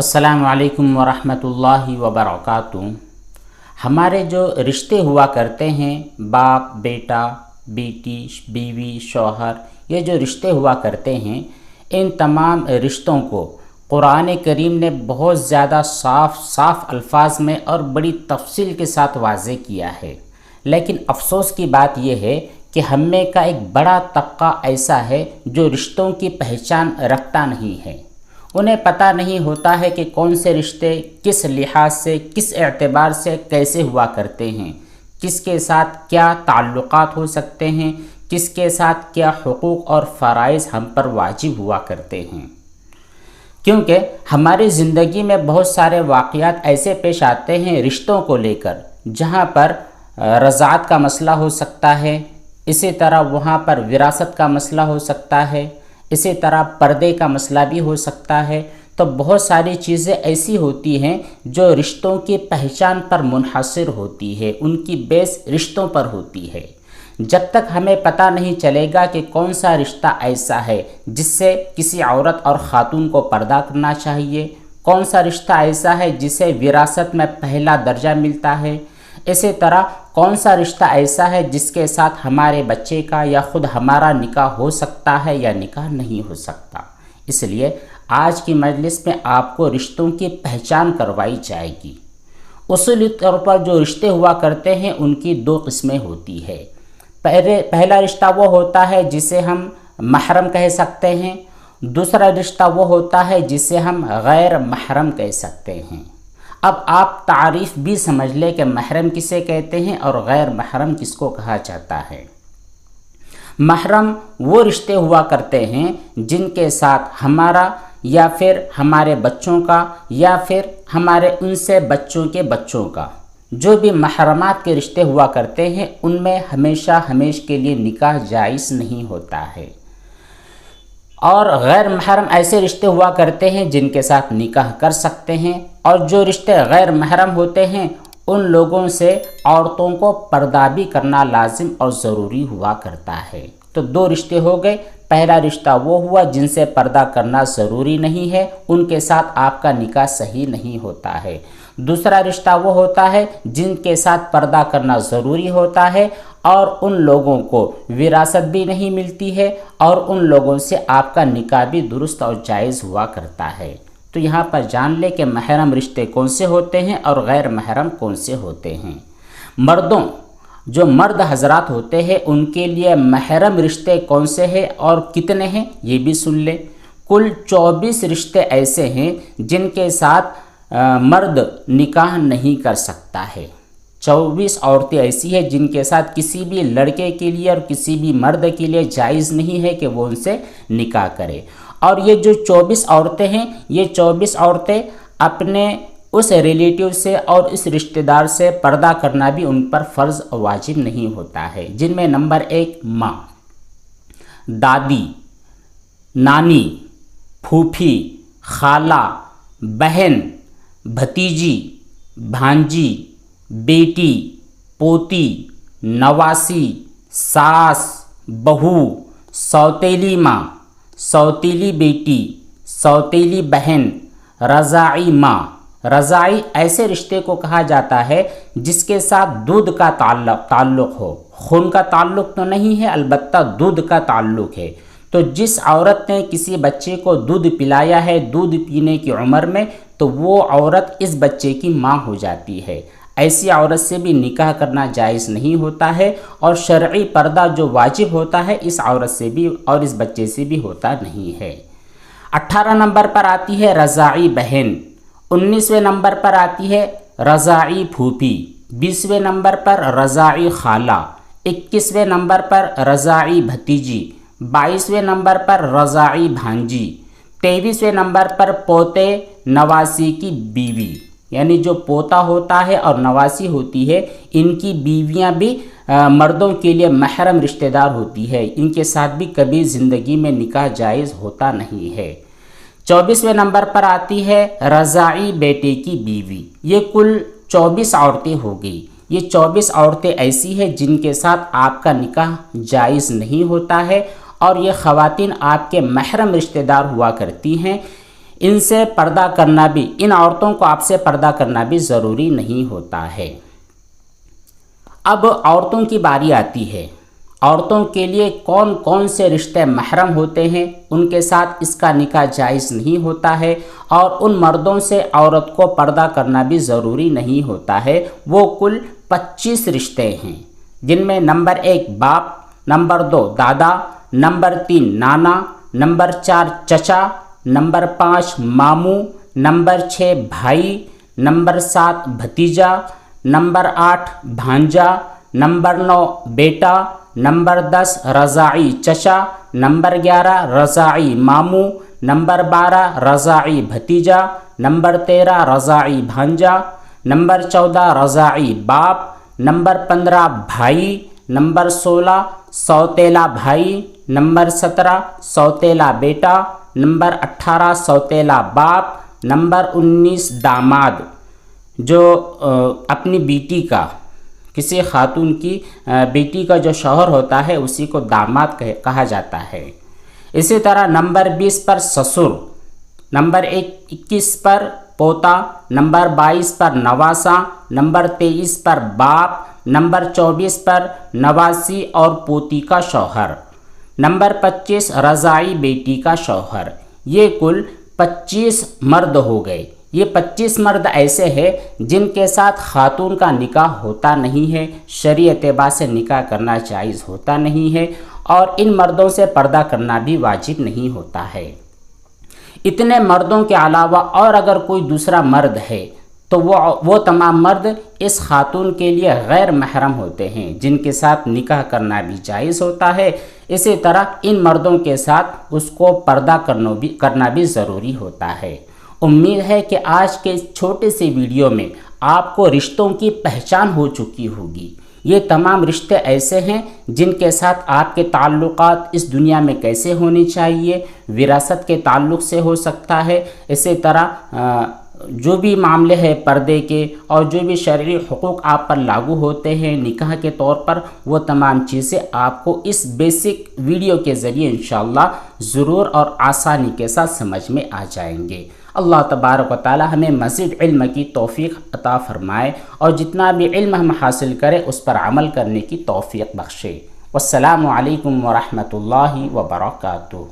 السلام علیکم ورحمۃ اللہ وبرکاتہ۔ ہمارے جو رشتے ہوا کرتے ہیں، باپ بیٹا، بیٹی بیوی شوہر، یہ جو رشتے ہوا کرتے ہیں، ان تمام رشتوں کو قرآن کریم نے بہت زیادہ صاف الفاظ میں اور بڑی تفصیل کے ساتھ واضح کیا ہے۔ لیکن افسوس کی بات یہ ہے کہ ہم میں کا ایک بڑا طبقہ ایسا ہے جو رشتوں کی پہچان رکھتا نہیں ہے۔ انہیں پتہ نہیں ہوتا ہے کہ کون سے رشتے کس لحاظ سے، کس اعتبار سے کیسے ہوا کرتے ہیں، کس کے ساتھ کیا تعلقات ہو سکتے ہیں، کس کے ساتھ کیا حقوق اور فرائض ہم پر واجب ہوا کرتے ہیں۔ کیونکہ ہماری زندگی میں بہت سارے واقعات ایسے پیش آتے ہیں رشتوں کو لے کر، جہاں پر رضاعت کا مسئلہ ہو سکتا ہے، اسی طرح وہاں پر وراثت کا مسئلہ ہو سکتا ہے، اسی طرح پردے کا مسئلہ بھی ہو سکتا ہے۔ تو بہت ساری چیزیں ایسی ہوتی ہیں جو رشتوں کی پہچان پر منحصر ہوتی ہے، ان کی بیس رشتوں پر ہوتی ہے۔ جب تک ہمیں پتہ نہیں چلے گا کہ کون سا رشتہ ایسا ہے جس سے کسی عورت اور خاتون کو پردہ کرنا چاہیے، کون سا رشتہ ایسا ہے جسے وراثت میں پہلا درجہ ملتا ہے، اسی طرح کون سا رشتہ ایسا ہے جس کے ساتھ ہمارے بچے کا یا خود ہمارا نکاح ہو سکتا ہے یا نکاح نہیں ہو سکتا۔ اس لیے آج کی مجلس میں آپ کو رشتوں کی پہچان کروائی جائے گی۔ اصولی طور پر جو رشتے ہوا کرتے ہیں ان کی دو قسمیں ہوتی ہے۔ پہلا رشتہ وہ ہوتا ہے جسے ہم محرم کہہ سکتے ہیں، دوسرا رشتہ وہ ہوتا ہے جسے ہم غیر محرم کہہ سکتے ہیں۔ اب آپ تعریف بھی سمجھ لیں کہ محرم کسے کہتے ہیں اور غیر محرم کس کو کہا جاتا ہے۔ محرم وہ رشتے ہوا کرتے ہیں جن کے ساتھ ہمارا یا پھر ہمارے بچوں کا یا پھر ہمارے ان سے بچوں کے بچوں کا جو بھی محرمات کے رشتے ہوا کرتے ہیں، ان میں ہمیشہ کے لیے نکاح جائز نہیں ہوتا ہے۔ اور غیر محرم ایسے رشتے ہوا کرتے ہیں جن کے ساتھ نکاح کر سکتے ہیں، اور جو رشتے غیر محرم ہوتے ہیں ان لوگوں سے عورتوں کو پردہ بھی کرنا لازم اور ضروری ہوا کرتا ہے۔ تو دو رشتے ہو گئے۔ پہلا رشتہ وہ ہوا جن سے پردہ کرنا ضروری نہیں ہے، ان کے ساتھ آپ کا نکاح صحیح نہیں ہوتا ہے۔ دوسرا رشتہ وہ ہوتا ہے جن کے ساتھ پردہ کرنا ضروری ہوتا ہے اور ان لوگوں کو وراثت بھی نہیں ملتی ہے اور ان لوگوں سے آپ کا نکاح بھی درست اور جائز ہوا کرتا ہے۔ تو یہاں پر جان لیں کہ محرم رشتے کون سے ہوتے ہیں اور غیر محرم کون سے ہوتے ہیں۔ مردوں، جو مرد حضرات ہوتے ہیں، ان کے لیے محرم رشتے کون سے ہیں اور کتنے ہیں یہ بھی سن لیں۔ کل 24 رشتے ایسے ہیں جن کے ساتھ مرد نکاح نہیں کر سکتا ہے۔ 24 عورتیں ایسی ہیں جن کے ساتھ کسی بھی لڑکے کے لیے اور کسی بھی مرد کے لیے جائز نہیں ہے کہ وہ ان سے نکاح کرے۔ اور یہ جو 24 عورتیں ہیں، یہ 24 عورتیں اپنے اس ریلیٹیو سے اور اس رشتہ دار سے پردہ کرنا بھی ان پر فرض واجب نہیں ہوتا ہے، جن میں نمبر 1 ماں، دادی، نانی، پھوپھی، خالہ، بہن، بھتیجی، بھانجی، بیٹی، پوتی، نواسی، ساس، بہو، سوتیلی ماں، سوتیلی بیٹی، سوتیلی بہن، رضاعی ماں۔ رضاعی ایسے رشتے کو کہا جاتا ہے جس کے ساتھ دودھ کا تعلق ہو، خون کا تعلق تو نہیں ہے، البتہ دودھ کا تعلق ہے۔ تو جس عورت نے کسی بچے کو دودھ پلایا ہے دودھ پینے کی عمر میں، تو وہ عورت اس بچے کی ماں ہو جاتی ہے۔ ایسی عورت سے بھی نکاح کرنا جائز نہیں ہوتا ہے، اور شرعی پردہ جو واجب ہوتا ہے اس عورت سے بھی اور اس بچے سے بھی ہوتا نہیں ہے۔ 18 نمبر پر آتی ہے رضاعی بہن، 19ویں نمبر پر آتی ہے رضاعی پھوپھی، 20ویں نمبر پر رضاعی خالہ، 21ویں نمبر پر رضاعی بھتیجی، 22ویں نمبر پر رضاعی بھانجی، 23ویں نمبر پر پوتے نواسی کی بیوی، یعنی جو پوتا ہوتا ہے اور نواسی ہوتی ہے، ان کی بیویاں بھی مردوں کے لیے محرم رشتہ دار ہوتی ہے، ان کے ساتھ بھی کبھی زندگی میں نکاح جائز ہوتا نہیں ہے۔ 24ویں نمبر پر آتی ہے رضاعی بیٹے کی بیوی۔ یہ کل 24 عورتیں ہو گئی۔ یہ 24 عورتیں ایسی ہیں جن کے ساتھ آپ کا نکاح جائز نہیں ہوتا ہے، اور یہ خواتین آپ کے محرم رشتہ دار ہوا کرتی ہیں۔ ان سے پردہ کرنا بھی، ان عورتوں کو آپ سے پردہ کرنا بھی ضروری نہیں ہوتا ہے۔ اب عورتوں کی باری آتی ہے، عورتوں کے لیے کون کون سے رشتے محرم ہوتے ہیں، ان کے ساتھ اس کا نکاح جائز نہیں ہوتا ہے، اور ان مردوں سے عورت کو پردہ کرنا بھی ضروری نہیں ہوتا ہے۔ وہ کل 25 رشتے ہیں، جن میں نمبر 1 باپ، نمبر 2 دادا، نمبر 3 نانا، نمبر 4 چچا، نمبر 5 ماموں، نمبر 6 بھائی، نمبر 7 بھتیجا، نمبر 8 بھانجا، نمبر 9 بیٹا، نمبر 10 رضاعی چچا، نمبر 11 رضاعی ماموں، نمبر 12 رضاعی بھتیجا، نمبر 13 رضاعی بھانجا، نمبر 14 رضاعی باپ، نمبر 15 بھائی، نمبر 16 سوتیلا بھائی، نمبر 17 سوتیلا بیٹا، نمبر 18 سوتیلا باپ، نمبر 19 داماد، جو اپنی بیٹی کا، کسی خاتون کی بیٹی کا جو شوہر ہوتا ہے اسی کو داماد کہا جاتا ہے۔ اسی طرح نمبر 20 پر سسر، نمبر 21 پر پوتا، نمبر 22 پر نواسا، نمبر 23 پر باپ، نمبر 24 پر نواسی اور پوتی کا شوہر، نمبر 25 رضاعی بیٹی کا شوہر۔ یہ کل 25 مرد ہو گئے۔ یہ 25 مرد ایسے ہیں جن کے ساتھ خاتون کا نکاح ہوتا نہیں ہے، شرعی اعتبار سے نکاح کرنا جائز ہوتا نہیں ہے، اور ان مردوں سے پردہ کرنا بھی واجب نہیں ہوتا ہے۔ اتنے مردوں کے علاوہ اور اگر کوئی دوسرا مرد ہے تو وہ تمام مرد اس خاتون کے لیے غیر محرم ہوتے ہیں، جن کے ساتھ نکاح کرنا بھی جائز ہوتا ہے۔ اسی طرح ان مردوں کے ساتھ اس کو پردہ کرنا بھی ضروری ہوتا ہے۔ امید ہے کہ آج کے اس چھوٹے سے ویڈیو میں آپ کو رشتوں کی پہچان ہو چکی ہوگی۔ یہ تمام رشتے ایسے ہیں جن کے ساتھ آپ کے تعلقات اس دنیا میں کیسے ہونے چاہیے، وراثت کے تعلق سے ہو سکتا ہے، اسی طرح جو بھی معاملے ہیں پردے کے اور جو بھی شرعی حقوق آپ پر لاگو ہوتے ہیں نکاح کے طور پر، وہ تمام چیزیں آپ کو اس بیسک ویڈیو کے ذریعے انشاءاللہ ضرور اور آسانی کے ساتھ سمجھ میں آ جائیں گے۔ اللہ تبارک و تعالی ہمیں مزید علم کی توفیق عطا فرمائے، اور جتنا بھی علم ہم حاصل کریں اس پر عمل کرنے کی توفیق بخشے۔ والسلام علیکم ورحمۃ اللہ وبرکاتہ۔